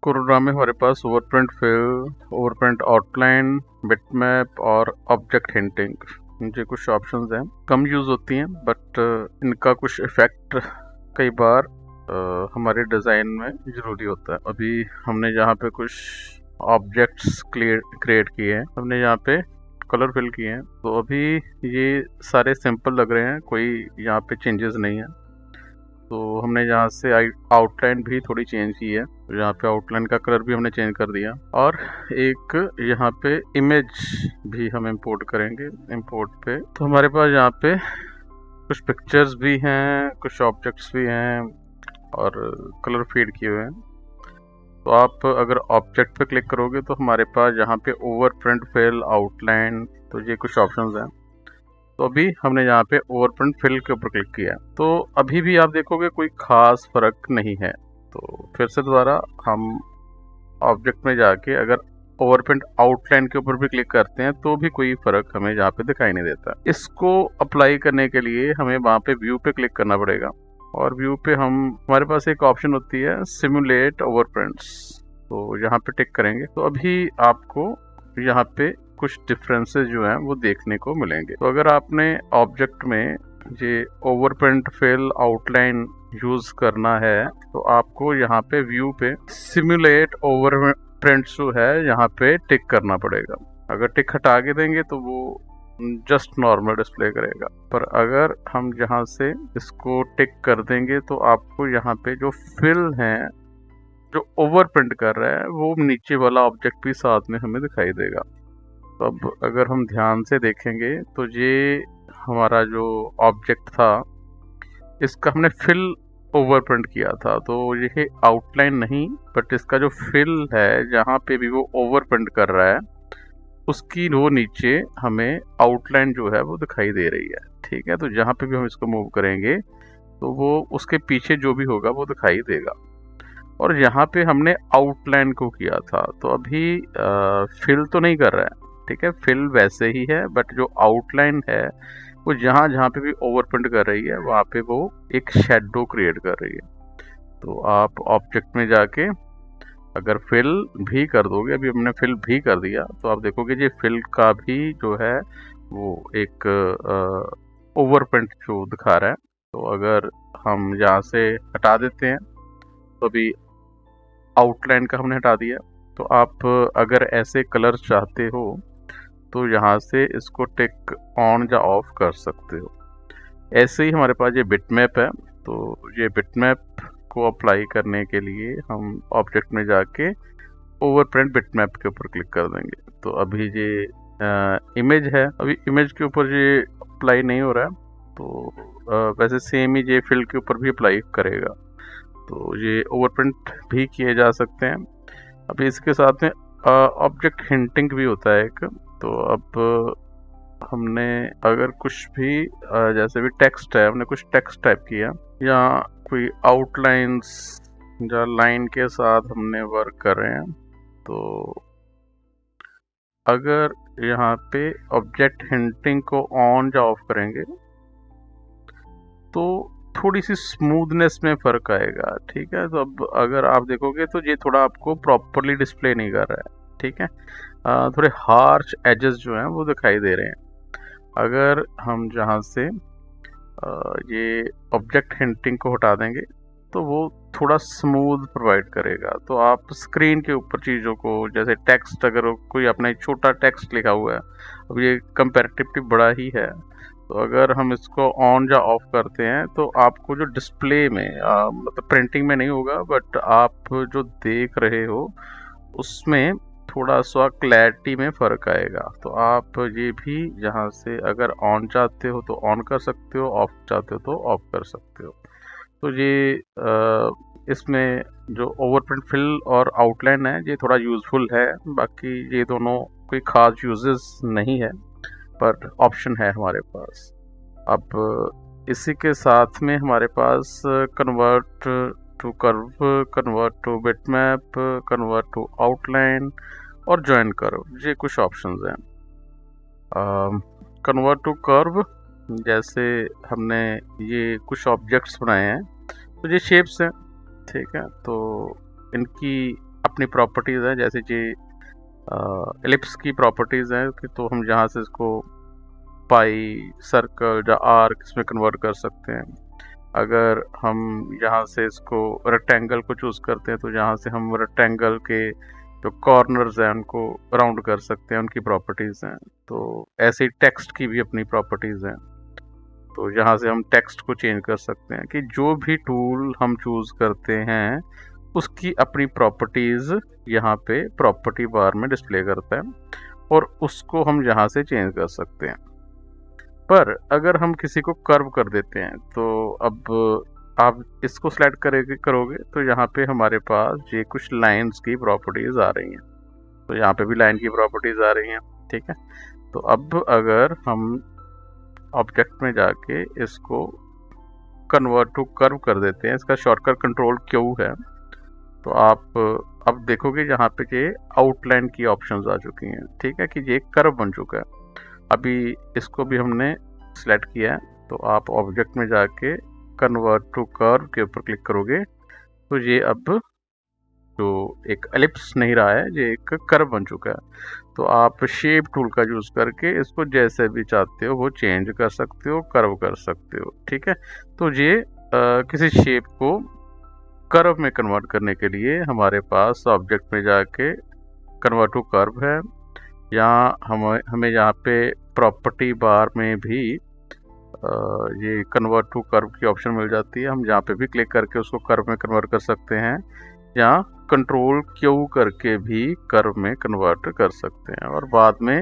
Corona में हमारे पास ओवरप्रिंट fill, ओवरप्रिंट outline, bitmap और ऑब्जेक्ट हिंटिंग, ये कुछ ऑप्शंस हैं। कम यूज़ होती हैं बट इनका कुछ इफेक्ट कई बार हमारे डिज़ाइन में ज़रूरी होता है। अभी हमने जहाँ पे कुछ ऑब्जेक्ट्स क्रिएट किए हैं, हमने यहाँ पे कलर फिल किए हैं, तो अभी ये सारे सिंपल लग रहे हैं, कोई यहाँ पे चेंजेस नहीं है। तो हमने यहाँ से आउटलाइन भी थोड़ी चेंज की है, तो यहाँ पे आउटलाइन का कलर भी हमने चेंज कर दिया। और एक यहाँ पे इमेज भी हम इंपोर्ट करेंगे। इंपोर्ट पे तो हमारे पास यहाँ पे कुछ पिक्चर्स भी हैं, कुछ ऑब्जेक्ट्स भी हैं और कलर फीड किए हुए हैं। तो आप अगर ऑब्जेक्ट पे क्लिक करोगे तो हमारे पास यहाँ पे ओवरप्रिंट फिल, आउटलाइन, तो ये कुछ ऑप्शंस हैं। तो अभी हमने यहाँ पे ओवरप्रिंट फिल के ऊपर क्लिक किया, तो अभी भी आप देखोगे कोई खास फर्क नहीं है। तो फिर से दोबारा हम ऑब्जेक्ट में जाके अगर ओवरप्रिंट आउटलाइन के ऊपर भी क्लिक करते हैं तो भी कोई फर्क हमें यहाँ पे दिखाई नहीं देता। इसको अप्लाई करने के लिए हमें वहाँ पे व्यू पे क्लिक करना पड़ेगा और व्यू पे हमारे पास एक ऑप्शन होती है सिमुलेट ओवरप्रिंट्स, तो यहाँ पे टिक करेंगे तो अभी आपको यहाँ पे कुछ डिफरेंसेस जो हैं वो देखने को मिलेंगे। तो अगर आपने ऑब्जेक्ट में ये ओवरप्रिंट फिल, आउटलाइन यूज करना है तो आपको यहाँ पे व्यू पे सिमुलेट ओवरप्रिंट जो है यहाँ पे टिक करना पड़ेगा। अगर टिक हटा के देंगे तो वो जस्ट नॉर्मल डिस्प्ले करेगा, पर अगर हम यहाँ से इसको टिक कर देंगे तो आपको यहाँ पे जो फिल है, जो ओवरप्रिंट कर रहा है, वो नीचे वाला ऑब्जेक्ट भी साथ में हमें दिखाई देगा। तो अब अगर हम ध्यान से देखेंगे तो ये हमारा जो ऑब्जेक्ट था इसका हमने फिल ओवरप्रिंट किया था, तो ये आउटलाइन नहीं बट इसका जो फिल है जहाँ पे भी वो ओवरप्रिंट कर रहा है उसकी वो नीचे हमें आउटलाइन जो है वो दिखाई दे रही है। ठीक है, तो जहाँ पे भी हम इसको मूव करेंगे तो वो उसके पीछे जो भी होगा वो दिखाई देगा। और यहाँ पे हमने आउटलाइन को किया था, तो अभी फिल तो नहीं कर रहा है। ठीक है, फिल वैसे ही है बट जो आउटलाइन है वो जहाँ जहाँ पे भी ओवरप्रिंट कर रही है वहाँ पे वो एक शेडो क्रिएट कर रही है। तो आप ऑब्जेक्ट में जाके अगर फिल भी कर दोगे, अभी हमने फिल भी कर दिया, तो आप देखोगे ये फिल का भी जो है वो एक ओवरप्रिंट जो दिखा रहा है। तो अगर हम यहाँ से हटा देते हैं तो अभी आउटलाइन का हमने हटा दिया। तो आप अगर ऐसे कलर चाहते हो तो यहाँ से इसको टिक ऑन या ऑफ कर सकते हो। ऐसे ही हमारे पास ये बिटमैप है, तो ये बिटमैप को अप्लाई करने के लिए हम ऑब्जेक्ट में जाके ओवरप्रिंट बिटमैप के ऊपर क्लिक कर देंगे। तो अभी ये इमेज है, अभी इमेज के ऊपर ये अप्लाई नहीं हो रहा है, तो वैसे सेम ही ये फिल के ऊपर भी अप्लाई करेगा। तो ये ओवरप्रिंट भी किए जा सकते हैं। अभी इसके साथ में ऑब्जेक्ट हिंटिंग भी होता है एक। तो अब हमने अगर कुछ भी जैसे भी टेक्स्ट है, हमने कुछ टेक्स्ट टाइप किया या कोई आउटलाइंस या लाइन के साथ हमने वर्क कर रहे हैं, तो अगर यहाँ पे ऑब्जेक्ट हिंटिंग को ऑन या ऑफ करेंगे तो थोड़ी सी स्मूथनेस में फ़र्क आएगा। ठीक है, तो अब अगर आप देखोगे तो ये थोड़ा आपको प्रॉपरली डिस्प्ले नहीं कर रहा है। ठीक है, थोड़े हार्श एजेस जो हैं वो दिखाई दे रहे हैं। अगर हम जहाँ से ये ऑब्जेक्ट हिंटिंग को हटा देंगे तो वो थोड़ा स्मूथ प्रोवाइड करेगा। तो आप स्क्रीन के ऊपर चीज़ों को, जैसे टेक्स्ट, अगर कोई अपना छोटा टेक्स्ट लिखा हुआ है, अब ये कंपैरेटिवली बड़ा ही है, तो अगर हम इसको ऑन या ऑफ करते हैं तो आपको जो डिस्प्ले में मतलब प्रिंटिंग में नहीं होगा बट आप जो देख रहे हो उसमें थोड़ा सा क्लैरिटी में फ़र्क आएगा। तो आप ये भी यहाँ से अगर ऑन चाहते हो तो ऑन कर सकते हो, ऑफ चाहते हो तो ऑफ कर सकते हो। तो ये इसमें जो ओवरप्रिंट फिल और आउटलाइन है ये थोड़ा यूज़फुल है, बाकी ये दोनों कोई ख़ास यूजेस नहीं है पर ऑप्शन है हमारे पास। अब इसी के साथ में हमारे पास convert to curve, convert to bitmap, convert to outline और जॉइन कर्व, ये कुछ ऑप्शंस हैं। कन्वर्ट टू कर्व, जैसे हमने ये कुछ ऑब्जेक्ट्स बनाए हैं तो ये शेप्स हैं। ठीक है, तो इनकी अपनी प्रॉपर्टीज़ हैं, जैसे कि एलिप्स की प्रॉपर्टीज़ हैं कि तो हम जहाँ से इसको पाई, सर्कल या आर्क इसमें कन्वर्ट कर सकते हैं। अगर हम यहाँ से इसको रेक्टेंगल को चूज़ करते हैं तो यहाँ से हम रेक्टेंगल के जो कॉर्नर्स हैं उनको राउंड कर सकते हैं, उनकी प्रॉपर्टीज़ हैं। तो ऐसे ही टेक्स्ट की भी अपनी प्रॉपर्टीज़ हैं, तो यहाँ से हम टेक्स्ट को चेंज कर सकते हैं कि जो भी टूल हम चूज़ करते हैं उसकी अपनी प्रॉपर्टीज़ यहाँ पे प्रॉपर्टी बार में डिस्प्ले करता है और उसको हम यहाँ से चेंज कर सकते हैं। पर अगर हम किसी को कर्व कर देते हैं तो अब आप इसको सेलेक्ट करोगे तो यहाँ पे हमारे पास ये कुछ लाइंस की प्रॉपर्टीज़ आ रही हैं, तो यहाँ पे भी लाइन की प्रॉपर्टीज़ आ रही हैं, ठीक है। तो अब अगर हम ऑब्जेक्ट में जाके इसको कन्वर्ट टू कर्व कर देते हैं, इसका शॉर्टकट कंट्रोल क्यू है, तो आप अब देखोगे यहाँ पे ये आउटलाइन की ऑप्शंस आ चुकी हैं, ठीक है, कि ये कर्व बन चुका है। अभी इसको भी हमने सेलेक्ट किया है, तो आप ऑब्जेक्ट में जाके कन्वर्ट टू कर्व के ऊपर क्लिक करोगे तो ये अब जो एक एलिप्स नहीं रहा है, ये एक कर्व बन चुका है। तो आप शेप टूल का यूज़ करके इसको जैसे भी चाहते हो वो चेंज कर सकते हो, कर्व कर सकते हो, ठीक है। तो ये किसी शेप को कर्व में कन्वर्ट करने के लिए हमारे पास ऑब्जेक्ट में जाके कन्वर्ट टू कर्व है, या हमें यहाँ पे प्रॉपर्टी बार में भी ये कन्वर्ट टू कर्व की ऑप्शन मिल जाती है। हम यहाँ पे भी क्लिक करके उसको कर्व में कन्वर्ट कर सकते हैं, या कंट्रोल क्यू करके भी कर्व में कन्वर्ट कर सकते हैं, और बाद में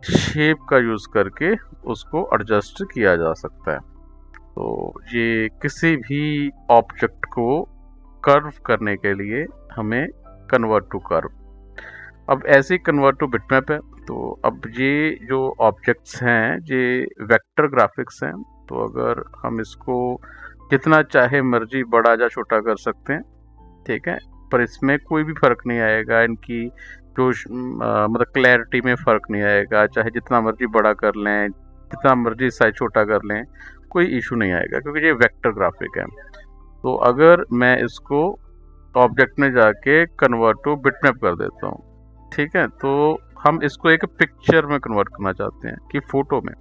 शेप का यूज़ करके उसको एडजस्ट किया जा सकता है। तो ये किसी भी ऑब्जेक्ट को कर्व करने के लिए हमें कन्वर्ट टू कर्व। अब ऐसे ही कन्वर्ट टू बिटमैप है, तो अब ये जो ऑब्जेक्ट्स हैं ये वेक्टर ग्राफिक्स हैं, तो अगर हम इसको जितना चाहे मर्जी बड़ा या छोटा कर सकते हैं, ठीक है, पर इसमें कोई भी फ़र्क नहीं आएगा, इनकी जो मतलब क्लैरिटी में फ़र्क नहीं आएगा, चाहे जितना मर्जी बड़ा कर लें, जितना मर्जी साइज छोटा कर लें, कोई इशू नहीं आएगा, क्योंकि ये वेक्टर ग्राफिक है। तो अगर मैं इसको ऑब्जेक्ट में जाके कन्वर्ट टू बिटमैप कर देता हूँ, ठीक है, तो हम इसको एक पिक्चर में कन्वर्ट करना चाहते हैं कि फ़ोटो में।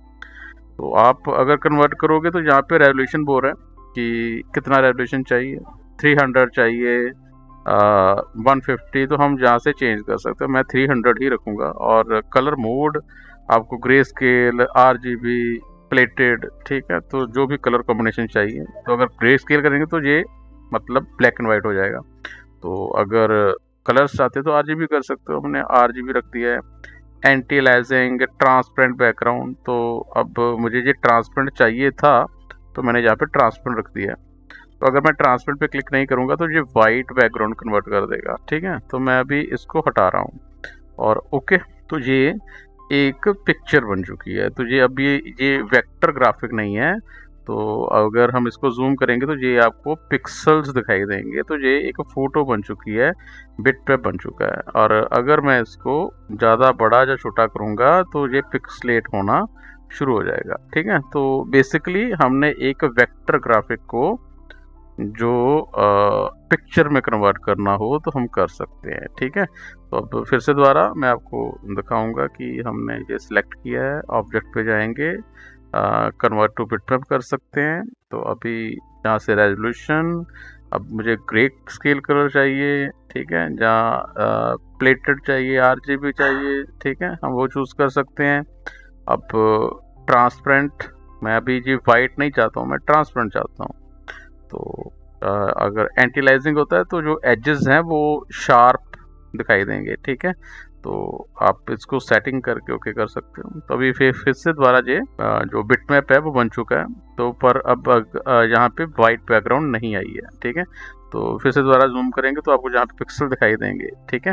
तो आप अगर कन्वर्ट करोगे तो यहाँ पे रेजोल्यूशन बोल रहा है कि कितना रेजोल्यूशन चाहिए, 300 चाहिए, 150, तो हम जहाँ से चेंज कर सकते हैं। मैं 300 ही रखूँगा, और कलर मोड आपको ग्रे स्केल, RGB, प्लेटेड, ठीक है, तो जो भी कलर कॉम्बिनेशन चाहिए। तो अगर ग्रे स्केल करेंगे तो ये मतलब ब्लैक एंड वाइट हो जाएगा, तो अगर कलर्स चाहते हो तो RGB कर सकते हो, हमने RGB रख दिया है। एंटी अलाइजिंग, ट्रांसपेरेंट बैकग्राउंड, तो अब मुझे ये ट्रांसपेरेंट चाहिए था तो मैंने यहाँ पे ट्रांसपेरेंट रख दिया। तो अगर मैं ट्रांसपेरेंट पे क्लिक नहीं करूँगा तो ये वाइट बैकग्राउंड कन्वर्ट कर देगा, ठीक है। तो मैं अभी इसको हटा रहा हूँ और ओके, तो ये एक पिक्चर बन चुकी है। तो ये अब ये वेक्टर ग्राफिक नहीं है, तो अगर हम इसको जूम करेंगे तो ये आपको पिक्सल्स दिखाई देंगे, तो ये एक फ़ोटो बन चुकी है, बिटमैप बन चुका है। और अगर मैं इसको ज़्यादा बड़ा या छोटा करूँगा तो ये पिक्सलेट होना शुरू हो जाएगा, ठीक है। तो बेसिकली हमने एक वेक्टर ग्राफिक को जो पिक्चर में कन्वर्ट करना हो तो हम कर सकते हैं, ठीक है। तो अब फिर से दोबारा मैं आपको दिखाऊंगा कि हमने ये सिलेक्ट किया है, ऑब्जेक्ट पे जाएंगे, कन्वर्ट टू बिटमैप कर सकते हैं। तो अभी यहाँ से रेजोल्यूशन, अब मुझे ग्रे स्केल कलर चाहिए, ठीक है, जहाँ प्लेटेड चाहिए, RGB चाहिए, ठीक है, हम वो चूज़ कर सकते हैं। अब ट्रांसपेरेंट, मैं अभी जी वाइट नहीं चाहता हूँ, मैं ट्रांसपेरेंट चाहता हूँ। तो अगर एंटी अलाइजिंग होता है तो जो एजेस हैं वो शार्प दिखाई देंगे, ठीक है। तो आप इसको सेटिंग करके ओके कर सकते हो। तो अभी फिर से दोबारा ये जो बिटमैप है वो बन चुका है, तो पर अब यहाँ पे वाइट बैकग्राउंड नहीं आई है, ठीक है। तो फिर से दोबारा जूम करेंगे तो आपको जहाँ पे पिक्सल दिखाई देंगे, ठीक है,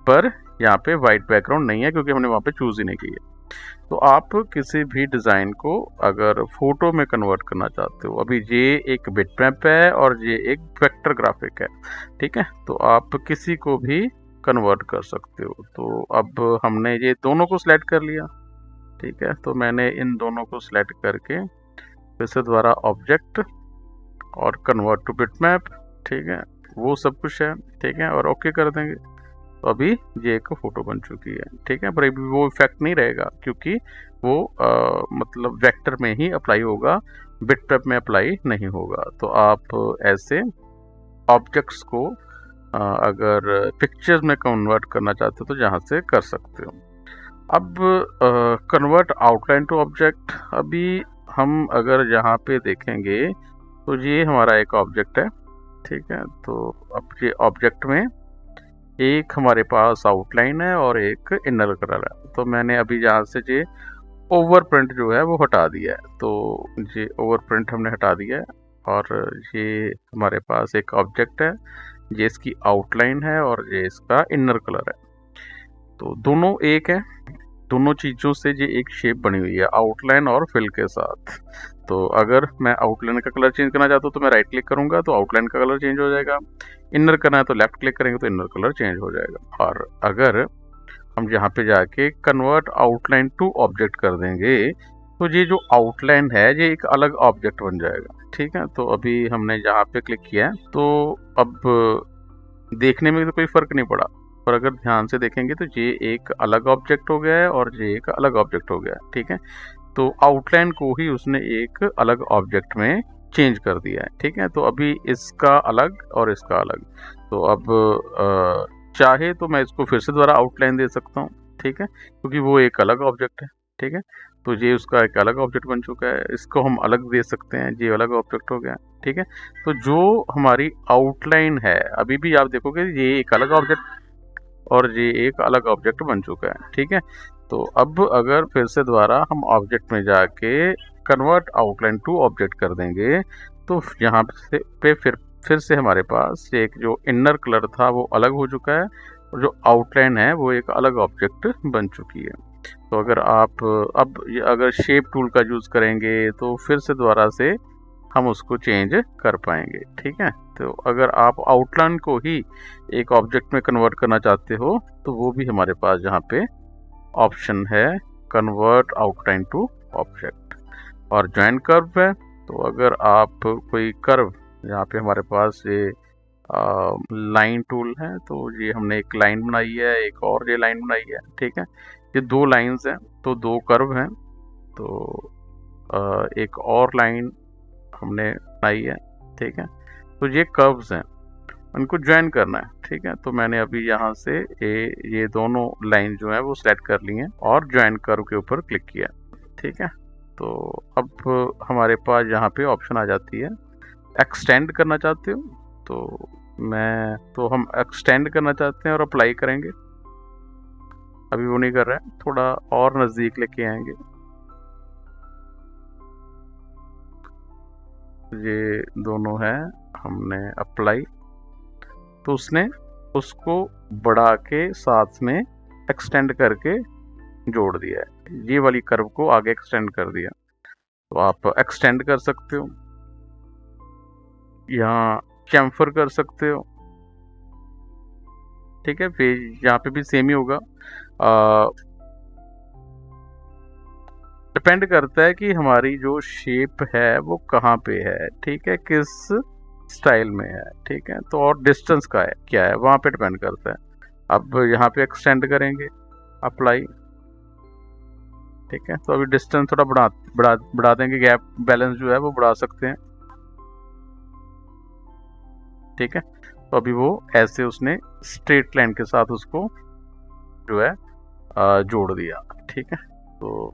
पर यहाँ पे वाइट बैकग्राउंड नहीं है क्योंकि हमने वहाँ पे चूज़ ही नहीं की है। तो आप किसी भी डिज़ाइन को अगर फोटो में कन्वर्ट करना चाहते हो, अभी ये एक बिटमैप है और ये एक वेक्टर ग्राफिक है, ठीक है, तो आप किसी को भी कन्वर्ट कर सकते हो। तो अब हमने ये दोनों को सिलेक्ट कर लिया, ठीक है, तो मैंने इन दोनों को सिलेक्ट करके फिर से दोबारा ऑब्जेक्ट और कन्वर्ट टू बिटमैप, ठीक है, वो सब कुछ है, ठीक है, और ओके कर देंगे तो अभी ये एक फ़ोटो बन चुकी है, ठीक है। पर अभी वो इफेक्ट नहीं रहेगा क्योंकि वो मतलब वेक्टर में ही अप्लाई होगा, बिटमैप में अप्लाई नहीं होगा। तो आप ऐसे ऑब्जेक्ट्स को अगर पिक्चर्स में कन्वर्ट करना चाहते हो तो यहाँ से कर सकते हो। अब कन्वर्ट आउटलाइन टू ऑब्जेक्ट, अभी हम अगर यहाँ पे देखेंगे तो ये हमारा एक ऑब्जेक्ट है, ठीक है। तो अब ये ऑब्जेक्ट में एक हमारे पास आउटलाइन है और एक इनर कलर है। तो मैंने अभी यहाँ से ये ओवर प्रिंट जो है वो हटा दिया है। तो ये ओवर प्रिंट हमने हटा दिया है और ये हमारे पास एक ऑब्जेक्ट है, ये इसकी आउटलाइन है और ये इसका इनर कलर है। तो दोनों एक है, दोनों चीज़ों से ये एक शेप बनी हुई है आउटलाइन और फिल के साथ। तो अगर मैं आउटलाइन का कलर चेंज करना चाहता हूँ तो मैं राइट क्लिक करूंगा तो आउटलाइन का कलर चेंज हो जाएगा, इनर करना है तो लेफ्ट क्लिक करेंगे तो इनर कलर चेंज हो जाएगा। और अगर हम यहाँ पे जाके कन्वर्ट आउटलाइन टू ऑब्जेक्ट कर देंगे तो ये जो आउटलाइन है ये एक अलग ऑब्जेक्ट बन जाएगा, ठीक है। तो अभी हमने यहाँ पे क्लिक किया है तो अब देखने में तो कोई फर्क नहीं पड़ा, पर अगर ध्यान से देखेंगे तो ये एक अलग ऑब्जेक्ट हो गया है और ये एक अलग ऑब्जेक्ट हो गया है, ठीक है। तो आउटलाइन को ही उसने एक अलग ऑब्जेक्ट में चेंज कर दिया है, ठीक है। तो अभी इसका अलग और इसका अलग। तो अब चाहे तो मैं इसको फिर से दोबारा आउटलाइन दे सकता हूँ, ठीक है, क्योंकि वो एक अलग ऑब्जेक्ट है, ठीक है। तो ये उसका एक अलग ऑब्जेक्ट बन चुका है, इसको हम अलग दे सकते हैं, ये अलग ऑब्जेक्ट हो गया, ठीक है। तो जो हमारी आउटलाइन है अभी भी आप देखोगे ये एक अलग ऑब्जेक्ट और ये एक अलग ऑब्जेक्ट बन चुका है, ठीक है। तो अब अगर फिर से दोबारा हम ऑब्जेक्ट में जाके कन्वर्ट आउटलाइन टू ऑब्जेक्ट कर देंगे तो यहाँ से पे फिर से हमारे पास एक जो इनर कलर था वो अलग हो चुका है और जो आउटलाइन है वो एक अलग ऑब्जेक्ट बन चुकी है। तो अगर आप अब अगर शेप टूल का यूज़ करेंगे तो फिर से दोबारा से हम उसको चेंज कर पाएंगे, ठीक है। तो अगर आप आउटलाइन को ही एक ऑब्जेक्ट में कन्वर्ट करना चाहते हो तो वो भी हमारे पास यहाँ पे ऑप्शन है, कन्वर्ट आउटलाइन टू ऑब्जेक्ट। और जॉइन कर्व है, तो अगर आप कोई कर्व, यहाँ पे हमारे पास ये लाइन टूल है, तो ये हमने एक लाइन बनाई है, एक और ये लाइन बनाई है, ठीक है। ये दो लाइंस हैं तो दो कर्व हैं, तो एक और लाइन हमने बनाई है, ठीक है। तो ये कर्व्स हैं, उनको ज्वाइन करना है, ठीक है। तो मैंने अभी यहाँ से ये दोनों लाइन जो है वो सेलेक्ट कर ली हैं और ज्वाइन कर्व के ऊपर क्लिक किया, ठीक है। तो अब हमारे पास यहाँ पे ऑप्शन आ जाती है एक्सटेंड करना चाहते हो, तो हम एक्सटेंड करना चाहते हैं और अप्लाई करेंगे। अभी वो नहीं कर रहा है, थोड़ा और नज़दीक लेके आएंगे। ये दोनों है, हमने अप्लाई, तो उसने उसको बढ़ा के साथ में एक्सटेंड करके जोड़ दिया है, ये वाली कर्व को आगे एक्सटेंड कर दिया। तो आप एक्सटेंड कर सकते हो, यहाँ चैम्फर कर सकते हो, ठीक है। फिर यहाँ पे भी सेम ही होगा, डिपेंड करता है कि हमारी जो शेप है वो कहाँ पे है, ठीक है, किस स्टाइल में है, ठीक है। तो और डिस्टेंस का है क्या है वहाँ पे डिपेंड करता है। अब यहाँ पे एक्सटेंड करेंगे, अप्लाई, ठीक है। तो अभी डिस्टेंस थोड़ा बढ़ा देंगे, गैप बैलेंस जो है वो बढ़ा सकते हैं, ठीक है। तो अभी वो ऐसे उसने स्ट्रेट लाइन के साथ उसको जो है जोड़ दिया, ठीक है। तो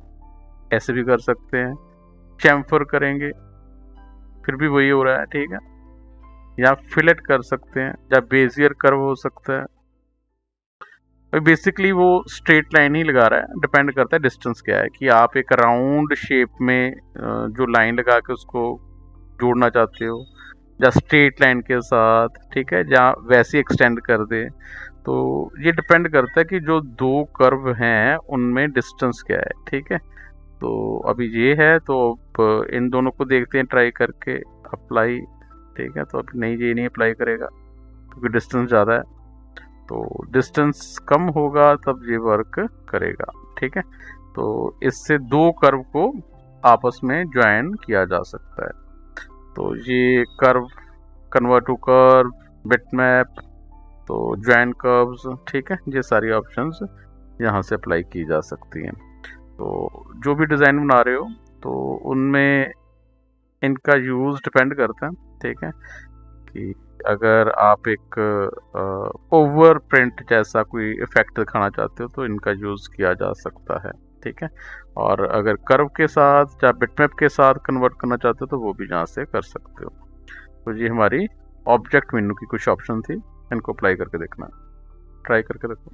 ऐसे भी कर सकते हैं, चैम्फर करेंगे फिर भी वही हो रहा है, ठीक है। या फिलेट कर सकते हैं, या बेजियर कर्व हो सकता है। बेसिकली वो स्ट्रेट लाइन ही लगा रहा है, डिपेंड करता है डिस्टेंस क्या है, कि आप एक राउंड शेप में जो लाइन लगा के उसको जोड़ना चाहते हो या स्ट्रेट लाइन के साथ, ठीक है, या वैसे एक्सटेंड कर दे। तो ये डिपेंड करता है कि जो दो कर्व हैं उनमें डिस्टेंस क्या है, ठीक है। तो अभी ये है, तो अब इन दोनों को देखते हैं ट्राई करके, अप्लाई, ठीक है। तो अभी नहीं, ये नहीं अप्लाई करेगा क्योंकि डिस्टेंस ज़्यादा है, तो डिस्टेंस कम होगा तब ये वर्क करेगा, ठीक है। तो इससे दो कर्व को आपस में ज्वाइन किया जा सकता है। तो ये curve, convert to curve, bitmap, तो जॉइन कर्व्स, ठीक है, ये सारी ऑप्शंस यहाँ से अप्लाई की जा सकती हैं। तो जो भी डिज़ाइन बना रहे हो तो उनमें इनका यूज़ डिपेंड करता है, ठीक है, कि अगर आप एक ओवर प्रिंट जैसा कोई इफेक्ट दिखाना चाहते हो तो इनका यूज़ किया जा सकता है, ठीक है। और अगर कर्व के साथ या बिटमैप के साथ कन्वर्ट करना चाहते हो तो वो भी यहाँ से कर सकते हो। तो ये हमारी ऑब्जेक्ट मेनू की कुछ ऑप्शन थी, इनको अप्लाई करके देखना, ट्राई करके देखो।